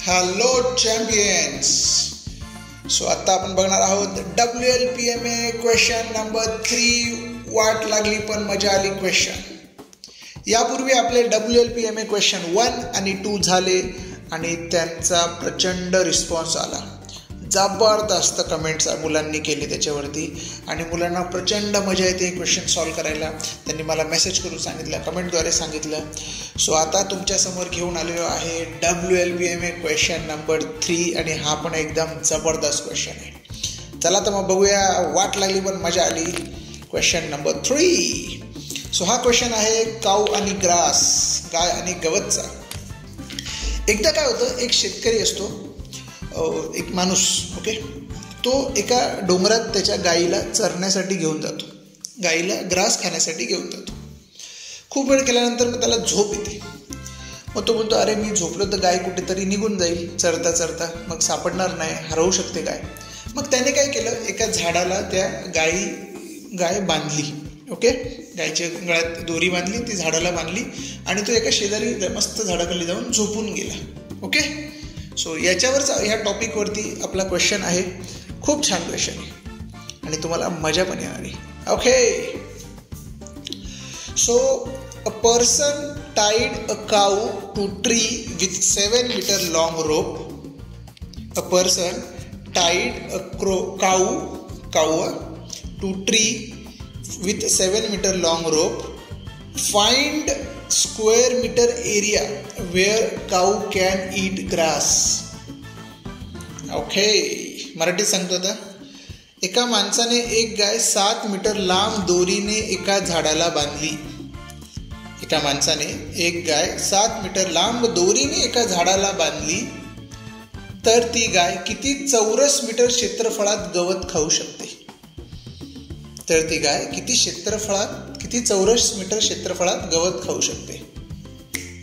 Hello champions. So आता आपण बघणार आहोत WLPMA क्वेश्चन नंबर 3. वाट लागली पण मजा आली क्वेश्चन. यापूर्वी आपले WLPMA क्वेश्चन 1 आणि 2 झाले आणि त्यांचा प्रचंड रिस्पॉन्स आला. जबरदस्त कमेंट्स मुलांनी केले त्याच्यावरती आणि मुलांना प्रचंड मजा येते क्वेश्चन सॉल्व करायला. त्यांनी मला मेसेज करून सांगितलं, कमेंटद्वारे सांगितलं. सो आता तुमच्यासमोर घेऊन आलेलो आहे WLPMA क्वेश्चन नंबर 3 आणि हा पण एकदम जबरदस्त क्वेश्चन आहे. चला तर मग बघूया. वाट लागली पण मजा आली क्वेश्चन नंबर 3. सो हा क्वेश्चन आहे काऊ आणि ग्रास, गाय आणि गवतचा. एकदा काय होतं, एक शेतकरी असतो, एक माणूस, ओके, तो एका डोंगरात त्याच्या गाईला चरण्यासाठी घेऊन जातो, गाईला ग्रास खाण्यासाठी घेऊन जातो. खूप वेळ केल्यानंतर मग त्याला झोप येते. मग तो म्हणतो, अरे मी झोपलो तर गाय कुठेतरी निघून जाईल चरता चरता, मग सापडणार नाही, हरवू शकते गाय. मग त्याने काय केलं, एका झाडाला त्या गाय बांधली. ओके, गायच्या गळ्यात दोरी बांधली, ती झाडाला बांधली आणि तो एका शेजारी मस्त झाडाखाली जाऊन झोपून गेला. ओके, सो याच्यावरचा ह्या टॉपिकवरती आपला क्वेश्चन आहे. खूप छान क्वेश्चन आहे आणि तुम्हाला मजा पण येणार आहे. Okay, so a person tied a cow to tree with 7 meter long rope. A person tied a cow to tree with 7 meter long rope. Find square meter area where cow can eat grass. Okay, मराठीत सांगतो आता. एका माणसाने एक गाय 7 metre लांब दोरीने एका झाडाला बांधली. एका माणसाने एक गाय 7 मीटर लांब दोरीने एका झाडाला बांधली, तर ती गाय किती चौरस मीटर क्षेत्रफळात गवत खाऊ शकते? तर ती गाय किती चौरस मीटर क्षेत्रफळात गवत खाऊ शकते?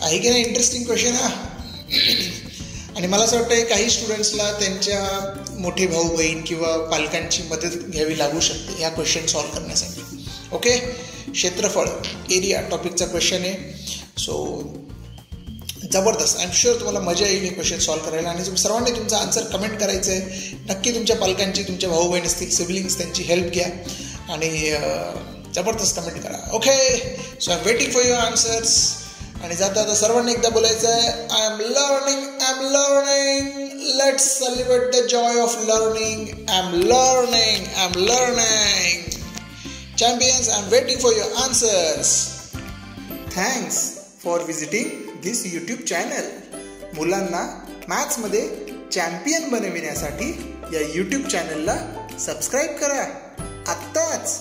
आहे की नाही इंटरेस्टिंग क्वेश्चन हा. आणि मला असं वाटतं काही स्टुडंट्सला त्यांच्या मोठे भाऊ बहीण किंवा पालकांची मदत घ्यावी लागू शकते ह्या क्वेश्चन सॉल्व करण्यासाठी. ओके, क्षेत्रफळ, एरिया टॉपिकचा क्वेश्चन आहे. सो जबरदस्त. आय एम शुअर तुम्हाला मजा येईल हे क्वेश्चन सॉल्व करायला. आणि सर्वांनी तुमचा आन्सर कमेंट करायचं आहे. नक्की तुमच्या पालकांची, तुमच्या भाऊ बहीण असतील, सिबलिंग्स, त्यांची हेल्प घ्या आणि जबरदस्त कमेंट करा. Okay, so I am waiting for your answers. आणि जाता सर्वांनी एकदा बोलायचं आहे, I am learning. Let's celebrate the Joy of learning. I am learning. Champions, I am waiting for your answers. Thanks for visiting this YouTube channel. मुलांना मॅथ्समध्ये champion बनविण्यासाठी या यूट्यूब चॅनलला सबस्क्राईब करा आत्ताच.